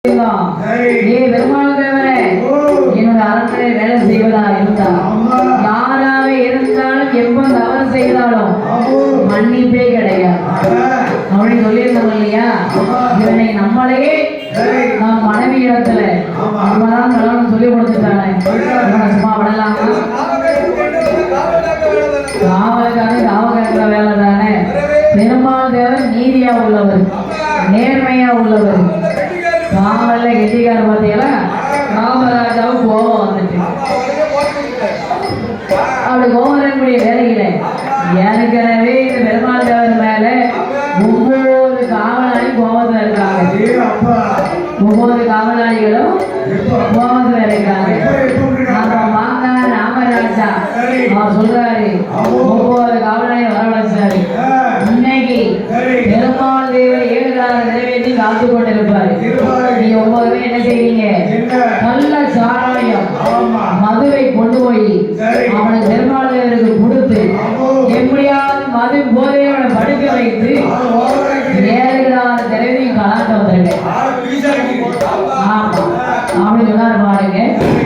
பெருமாள் தேவரே, என்னோட அரண்மனை வேலை செய்வதா இருந்தா யாராக இருந்தாலும் எப்ப தவறு செய்தாலும் மன்னிப்பே கிடையாது அப்படின்னு சொல்லியிருந்தோம் இல்லையா? இவனை நம்மளே நம் மனைவி இடத்துல நம்மதான் கலவரம் சொல்லி கொடுத்துட்டானே, சும்மா விடலாமா? காவலுக்காக காவல்கார வேலை தானே. பெருமாள் தேவர் நீதியா உள்ளவர், நேர்மையா உள்ளவர். காவல்ல கெட்டிக்கார பார்த்தீங்களா? காமராஜாவுக்கு கோபம் வந்துச்சு. அப்படி கோமரனுடைய வேலையில ஏற்கனவே இந்த பெருமாள் தேவர் மேல 9 காவலாளி கோபத்துல இருக்காங்க. 9 காவலாளிகளும் கோபத்துல இருக்காங்க. வாங்க ராமராஜா அவர் சொல்றாரு, 9 காவலாளி வரவழைச்சாரு. இன்னைக்கு பெருமாள் தேவர் 7 காலம் நிறைவேற்றி காத்து கொண்டிருப்பாரு. நீங்க 9 பேர் என்ன செய்வீங்க? நல்ல சாராயம் மதுவை கொண்டு போய் அவனுக்கு பெருமாள் தேவருக்கு கொடுத்து எப்படியாவது மது போதையோட படுக்க வைத்து 7 காலம் நிறைவேற்றி கலாட்ட வந்திருக்கேன். ஆமா அப்படின்னு சொன்னாரு பாருங்க.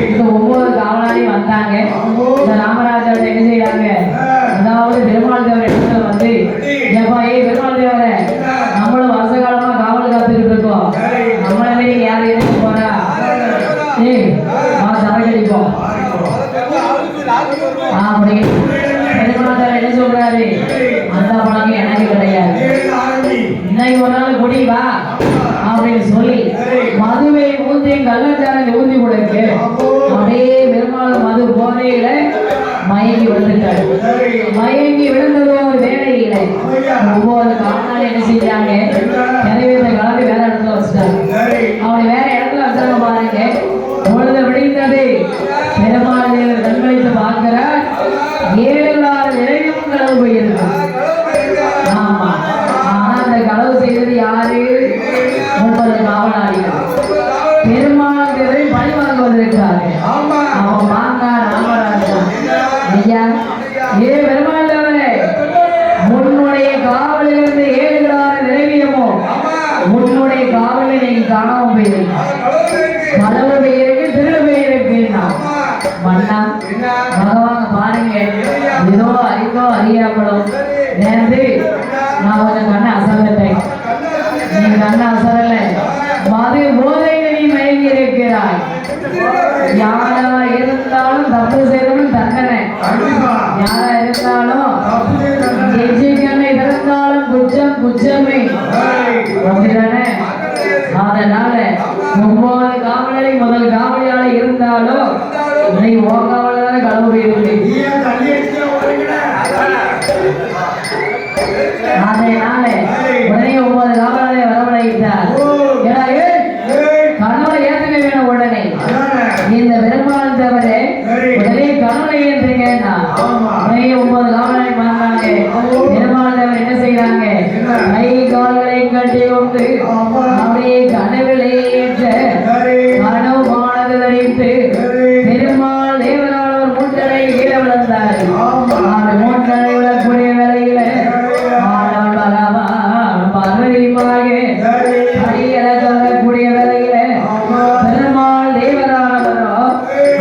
இந்த 9 காவலாளி வந்தாங்க. இந்த ராமராஜாவை என்ன செய்யறாங்க? அதாவது பெருமாள் தேவர் இடத்துல வந்து, ஏப்பா பெருமாள் தேவரை நம்மளும் வருஷ காலமா காவல் காத்துக்கிட்டு இருக்கோம், நம்மள மாரி யார் எதுக்கு போறா? சமைக்கடிப்போம் அப்படி பெருமாள் தேவர் என்ன சொல்றாரு? அந்த பழக்கம் எனக்கு கிடையாது, இன்னைக்கு ஒரு நாள் குடி வா அப்படின்னு சொல்லி மதுவை ஊந்தி கள்ளச்சாரத்தை ஊந்தி கொடுக்கு. அப்படியே பெருமாள் மது போதையில மயங்கி விழுந்துட்டாரு. மயங்கி விழுந்ததோ ஒரு வேலையில 9 காவலாளி என்ன செஞ்சாங்க? நிறைவேற்ற கலந்து வேற இடத்துல வச்சுட்டாங்க. அவனை வேற இடத்துல வச்சாங்க பாருங்க. பொழுது விடிந்தது. பெருமாள் தேவர் கண்களித்து பார்க்கிறார். 7 கால நிறைவும் களவு போயிருக்கு. ஆமா, ஆனா அந்த களவு செய்தது யாரு? 9 காவலாளிகள். பெருமாள் தேவரை பழி வாங்க வந்திருக்காரு. அவன் வாங்க ராமராஜா, ஐயா பெருமாள் தேவரே, உன்னுடைய காவலிலிருந்து 7 கால நிறைவியமோ உன்னுடைய காவலை நீங்க காணாம போயிருக்கு. களவு பெயருக்கு திருடு பெயருக்குன்னா மன்னா பகவான் பாருங்க, ஏதோ அறிந்தோ அறியாமலும் நேர்ந்து நான் கொஞ்சம் கண்ணை அசந்துட்டேன். நீ கண்ணை அசரல, மது போதையில நீ மயங்கி இருக்கிறாய். யாரா இருந்தாலும் தப்பு செய்யணும் தண்டனை. யாரா இருந்தாலும் இருந்தாலும் குற்றம் குற்றமே அப்படிதானே? அதனால 9 காவலரை முதல் காவலியால இருந்தாலும் நீ ஓகாவலான களவு போயிருக்கு. அதனால உடனே 9 காவலாளரை வரவழைத்தார். கணவனை ஏற்றுக்க வேணும். உடனே இந்த பெருமாள் தேவரே உடனே கணவனை ஏற்றுங்கன்னா உடனே 9 காவலாளரை பார்த்தாங்க. பெருமாள் தேவர் என்ன செய்யறாங்க? கை கால்களை கட்டி கொண்டு அப்படியே கனவிலே ஏற்ற கனவுமானது தரித்து பெருமாள் தேவரால் மூட்டரை கீழே விழுந்தார். மூட்டரை விழக்கூடிய வேலையில பார்வதிமாக வரக்கூடிய வேலையில பெருமாள் தேவரானவரோ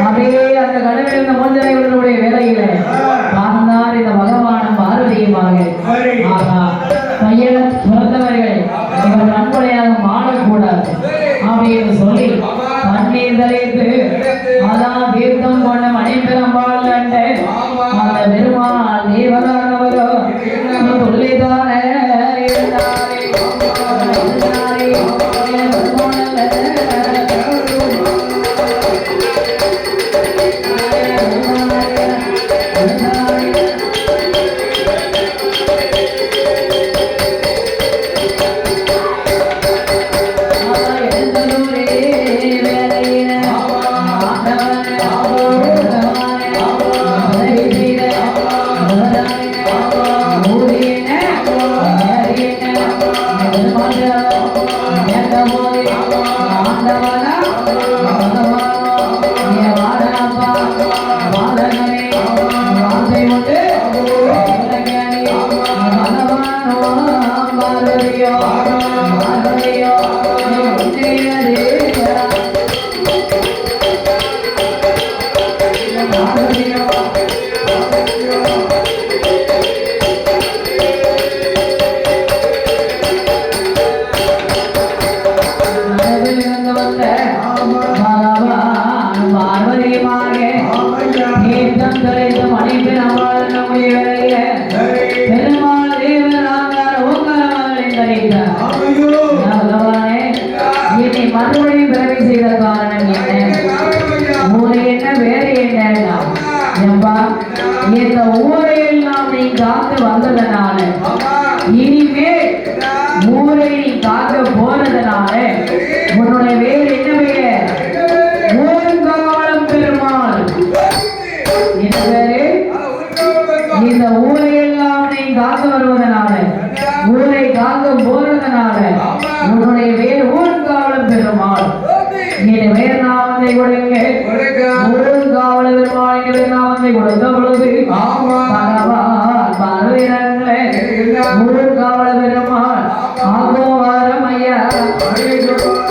அப்படியே அந்த கடவுள் இருந்த மூட்டரை விழக்கூடிய வேலையில பார்த்தார் இந்த பகவானும் பார்வதியுமாக. ஆகா, கையில பிறந்தவர்கள் இவர் நன்கொடையாக மாறக்கூடாது அப்படின்னு சொல்லி தண்ணீர் தலைத்து அதான் தீர்த்தம் கொண்ட மணிப்பெரும்பால் கண்ட அந்த பெருமாள் தேவரானவரோ சொல்லிதானே என்னை மறுபடியும் பிறவி செய்த காரணம் என்ன? ஊரை என்ன வேறு என்ன? ஏம்பா இந்த ஊரையெல்லாம் நீ காத்து வந்ததனால இனிமேல் ஊரை நீ காக்க போனதனால உன்னுடைய வேறு என்ன பெயர்? ஊர்காவலம் பெருமாள். என்ன பேரு? இந்த ஊரையெல்லாம் நீ காக்க வருவதனால ஊரை காக்க போனதனால உன்னுடைய வேறு ஊர்காவலம் பெருமாள். நீ வேறு நாமத்தை கொடுங்க. ஊர்காவல பெருமாள் என்ற நாமத்தை கொடுத்த பொழுது பார்வையிடங்களே ஊர்காவல பெருமாள் ஆகோ வாரம் ஐயா பெருமாள்